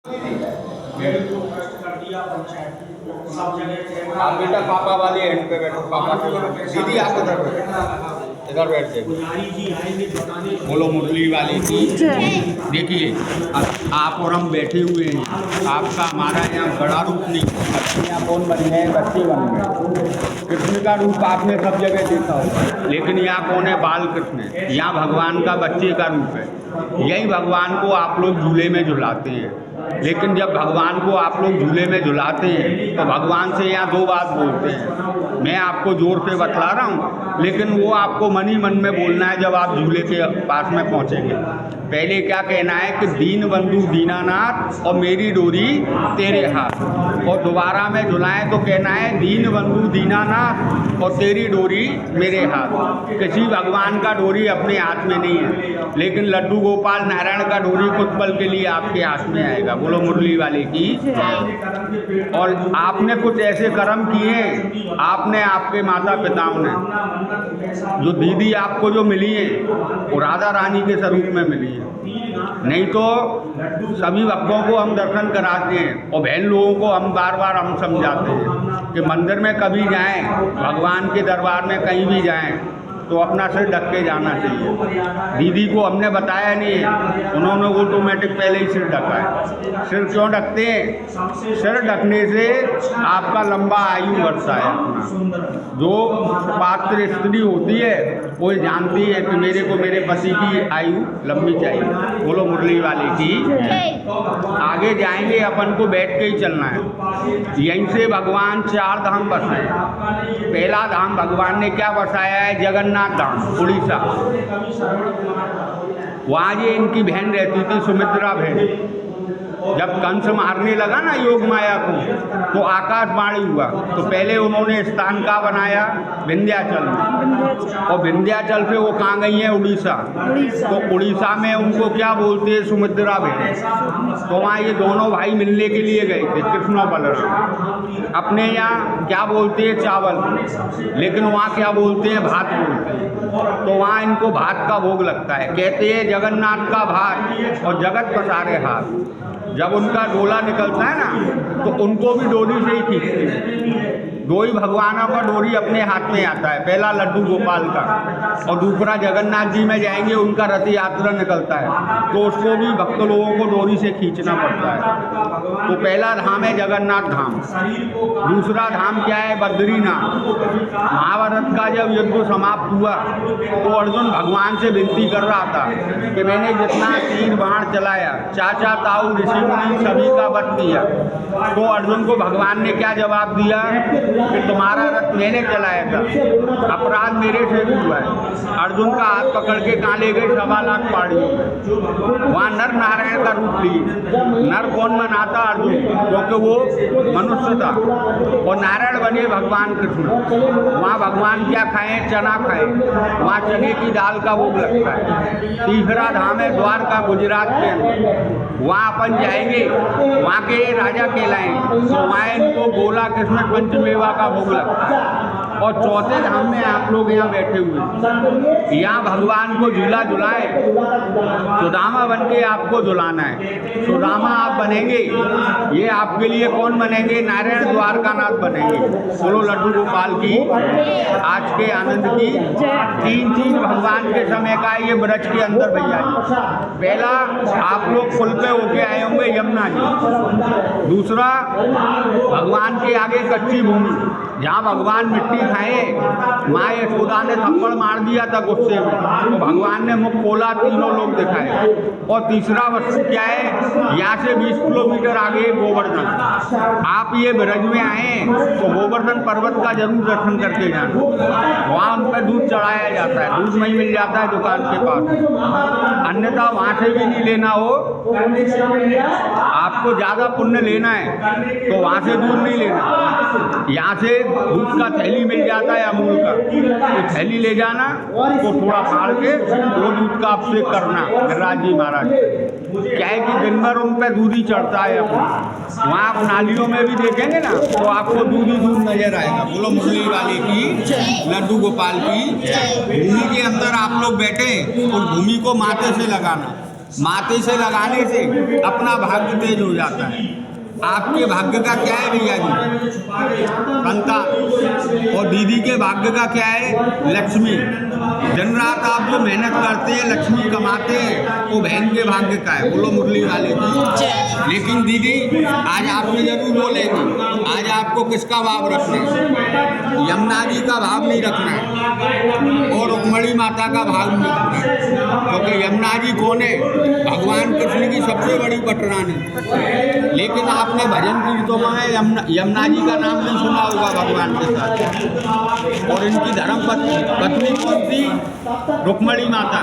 आप बेटा पापा वाले एंड पे बैठो। पापा दीदी आप इधर बैठ जाइए। बोलो मुरली वाले की। देखिए अब आप और हम बैठे हुए हैं, आपका हमारा यहाँ बड़ा रूप नहीं, यहाँ कौन बन गए? बच्चे बन गए। कृष्ण का रूप आपने सब जगह देखा होगा, लेकिन यहाँ कौन है? बाल कृष्ण है। यहाँ भगवान का बच्चे का रूप है। यही भगवान को आप लोग झूले में झुलाते हैं, लेकिन जब भगवान को आप लोग झूले में झुलाते हैं तो भगवान से यहाँ दो बात बोलते हैं। मैं आपको जोर से बतला रहा हूँ, लेकिन वो आपको मन ही मन में बोलना है जब आप झूले के पास में पहुँचेंगे। पहले क्या कहना है कि दीन बंधु दीनानाथ और मेरी डोरी तेरे हाथ, और दोबारा में झुलाएं तो कहना है दीन बंधु दीनानाथ और तेरी डोरी मेरे हाथ। किसी भगवान का डोरी अपने हाथ में नहीं है, लेकिन लड्डू गोपाल नारायण का डोरी कुछ पल के लिए आपके हाथ में आएगा। बोलो मुरली वाले की। और आपने कुछ ऐसे कर्म किए, आपने आपके माता पिताओं ने, जो दीदी आपको जो मिली है वो राधा रानी के स्वरूप में मिली है। नहीं तो सभी भक्तों को हम दर्शन कराते हैं और बहन लोगों को हम बार बार हम समझाते हैं कि मंदिर में कभी जाएं, भगवान के दरबार में कहीं भी जाएं तो अपना सिर ढक के जाना चाहिए। दीदी को हमने बताया नहीं है, उन्होंने ऑटोमेटिक पहले ही सिर ढका है। सिर क्यों ढकते हैं? सिर ढकने से आपका लंबा आयु बढ़ता है। अपना जो पात्र स्त्री होती है वो जानती है कि मेरे को मेरे पति की आयु लंबी चाहिए। बोलो मुरली वाले की। आगे जाएंगे, अपन को बैठ के ही चलना है। यहीं से भगवान 4 धाम बसाए। पहला धाम भगवान ने क्या बसाया है? जगन्नाथ धाम, उड़ीसा। वहाँ ये इनकी बहन रहती थी, सुमित्रा बहन। जब कंस मारने लगा ना योग माया को, तो आकाशवाणी हुआ, तो पहले उन्होंने स्थान का बनाया विंध्याचल में, और विंध्याचल से वो कहाँ गई है? उड़ीसा। तो उड़ीसा में उनको क्या बोलते हैं? सुमित्रा बहन। तो वहाँ ये दोनों भाई मिलने के लिए गए थे, कृष्ण और बलराम। अपने यहाँ क्या बोलते हैं? चावल, लेकिन वहाँ क्या बोलते हैं? भात बोलते हैं। तो वहाँ इनको भात का भोग लगता है। कहते हैं जगन्नाथ का भात और जगत पसारे हाथ। जब उनका डोला निकलता है ना, तो उनको भी डोरी से ही खींचते हैं। दो ही भगवानों का डोरी अपने हाथ में आता है, पहला लड्डू गोपाल का और दूसरा जगन्नाथ जी में जाएंगे, उनका रथ यात्रा निकलता है, तो उसको भी भक्त लोगों को डोरी से खींचना पड़ता है। तो पहला धाम है जगन्नाथ धाम। दूसरा धाम क्या है? बद्रीनाथ। महाभारत का जब युद्ध समाप्त हुआ तो अर्जुन भगवान से विनती कर रहा था कि मैंने जितना तीर बाण चलाया, चाचा ताऊ ऋषि मुनि सभी का वध किया। तो अर्जुन को भगवान ने क्या जवाब दिया कि तुम्हारा रथ मैंने चलाया था, अपराध मेरे से भी हुआ है। अर्जुन का हाथ पकड़ के कहाँ ले गए? 2.25 लाख पहाड़ियों में। वहाँ नर नारायण का रूप लिए। नर कौन बनाता? अर्जुन, क्योंकि वो मनुष्य था, और नारायण बने भगवान कृष्ण। वहाँ भगवान क्या खाएं? चना खाएं। वहाँ चने की दाल का भोग लगता है। तीसरा धाम है द्वारका, गुजरात के अंदर। वहाँ अपन जाएंगे, वहाँ के राजा कहलाएंगे, तो वहाँ इनको गोला कृष्ण पंचमेवा का भोग लगता है। और चौथे धाम में आप लोग यहाँ बैठे हुए, यहाँ भगवान को झूला झुलाए, सुदामा बन के आपको झुलाना है। सुदामा आप बनेंगे, ये आपके लिए कौन बनेंगे? नारायण द्वारकानाथ बनेंगे। बोलो लड्डू गोपाल की। आज के आनंद की 3 चीज भगवान के समय का है ये ब्रज के अंदर भैया जी। पहला, आप लोग पुल पे होके आए होंगे यमुना जी। दूसरा, भगवान के आगे कच्ची भूमि, जहाँ भगवान मिट्टी खाए, माँ यशोदा ने थप्पड़ मार दिया था गुस्से में, तो भगवान ने मुख खोला, तीनों लोग दिखाए। और तीसरा वस्तु क्या है? यहाँ से 20 किलोमीटर आगे गोवर्धन। आप ये ब्रज में आए तो गोवर्धन पर्वत का जरूर दर्शन करके जाना। वहाँ उन पर दूध चढ़ाया जाता है, दूध नहीं मिल जाता है दुकान के पास, अन्यथा वहाँ से भी नहीं लेना हो। आपको ज़्यादा पुण्य लेना है तो वहाँ से दूध नहीं लेना, यहाँ से दूध का थैली मिल जाता है अमूल का, तो थैली ले जाना, तो थोड़ा फाड़ के वो दूध का अभिषेक करना। गिरिराज जी महाराज क्या है कि दिन भर उन पर दूध ही चढ़ता है अपना। वहाँ आप नालियों में भी देखेंगे ना तो आपको दूध ही दूध नजर आएगा। बोलो मुरली वाले की, लड्डू गोपाल की। भूमि के अंदर आप लोग बैठे और भूमि को माथे से लगाना, माथे से लगाने से अपना भाग्य तेज हो जाता है। आपके भाग्य का क्या है भैया जी? संतान। और दीदी के भाग्य का क्या है? लक्ष्मी। दिन रात आप जो मेहनत करते हैं, लक्ष्मी कमाते हैं, वो बहन के भाग्य का है। बोलो मुरली वाले जी। लेकिन दीदी आज आपने जरूर बोलेंगे, आज आपको किसका भाव रखना है? यमुना जी का भाव नहीं रखना है और रुक्मणी माता का भाव नहीं रखना है, क्योंकि यमुना जी कौन है? भगवान कृष्ण की सबसे बड़ी पटरानी। लेकिन आपने भजन कीर्तनों में यमुना जी का नाम नहीं सुना होगा भगवान के साथ। और इनकी धर्म पत्नी कौन थी? रुक्मणी माता।